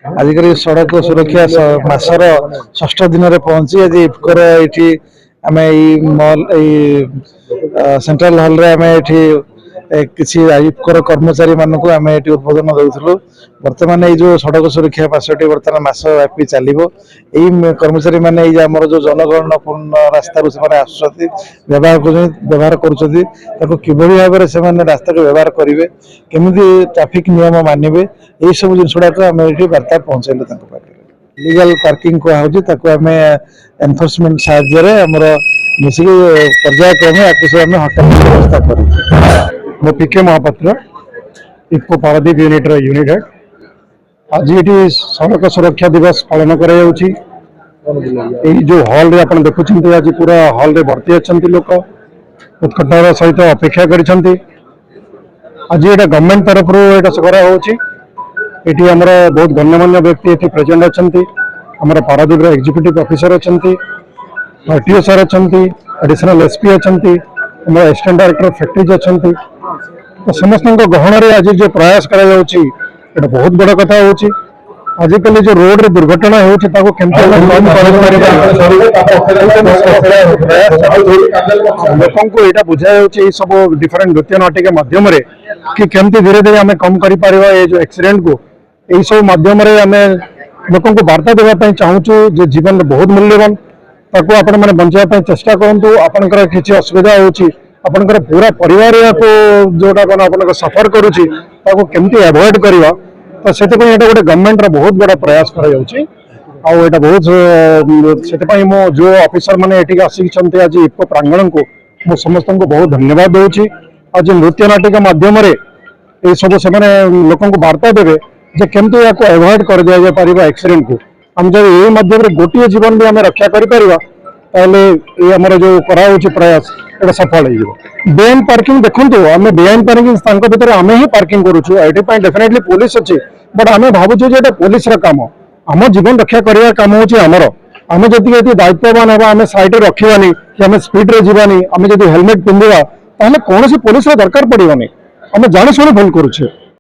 आजिकल सड़क सुरक्षा मासर षष्ठ दिन में पहुंची आज इफकोर ये आम मल सेंट्रल हॉल रे आम ये किसी इफकोर कर्मचारी मानक आम ये उद्बोधन दूसरू बर्तमान ये जो सड़क सुरक्षा मासटी बर्तमान मास व्यापी चलो यही कर्मचारी मैंने आमर जो जनगणनापूर्ण रास्ता से व्यवहार कर भाव से रास्ता को व्यवहार करेंगे केमी ट्राफिक नियम मानवे यही सब जिनसुड़ाक आम ये वार्ता पहुँचेलु लीगल पार्किंग कहुम एनफोर्समेंट सामर मिसिक पर्यायक्रमे आम हटाने व्यवस्था कर पीके महापात्र इफको पारादीप यूनिट हेड आज ये सड़क सुरक्षा दिवस पालन कर जो हॉल रे आपण देखुं आज पूरा हॉल रे भर्ती अच्छा लोक उत्कंठार सहित अपेक्षा कर आज ये गवर्नमेंट तरफ ये आमर बहुत गण्यमान्य व्यक्ति ये प्रेजेंट अच्छा आमर पारादीप एग्जीक्यूटिव ऑफिसर अच्छा आरटीओ सर अच्छा एडिशनल एसपी अच्छा असिस्टेंट डायरेक्टर फैक्ट्रीज अच्छा तो समस्त गहन आज जो प्रयास कर बहुत बड़ कथा हो आजिकल जो रोड रे दुर्घटना लोक को बुझा सब डिफरेंट नृत्य नाटिका मध्यम कि केमती धीरे धीरे आम कम कर जो एक्सीडेंट को यही सब मध्यम आम लोक को वार्ता देवाई चाहूँ जो जीवन बहुत मूल्यवान ताको आपण मैंने बचाई चेष्टा करूँ आपंकर किसी असुविधा होकर पूरा परिवार को जोटा कौन आप सफर करुँची केमती एवॉइड करवा तो से गोटे गवर्नमेंट बहुत बड़ा प्रयास कर बहुत से मो जो ऑफिसर मैंने आसिक आज इफको प्रांगण को मो समस्त को बहुत धन्यवाद दूसरी आज नृत्य नाटिका मध्यम ये सब से लोक वार्ता देवे जे केमती या एवॉइड कर दिया पार एक्सीडेंट को हम जब ये मध्यम गोटे जीवन भी आम रक्षा कर जो प्रयास ये सफल हो बेआईन पार्किंग देखो आम बेआईन पार्किंग भितर आम ही पार्किंग करुँ ये डेफिनेटली पुलिस अच्छी बट आम भावुँ पुलिस काम आम जीवन रक्षा करने कम होमर आम जी दायित्ववान हाँ आम साइड रखानी कि आम स्पीड रे जीवानी आम जब हेलमेट पिंधा ताहले कौन पुलिस दरकार पड़ोनी आम जाणुशुणी भूल करुचे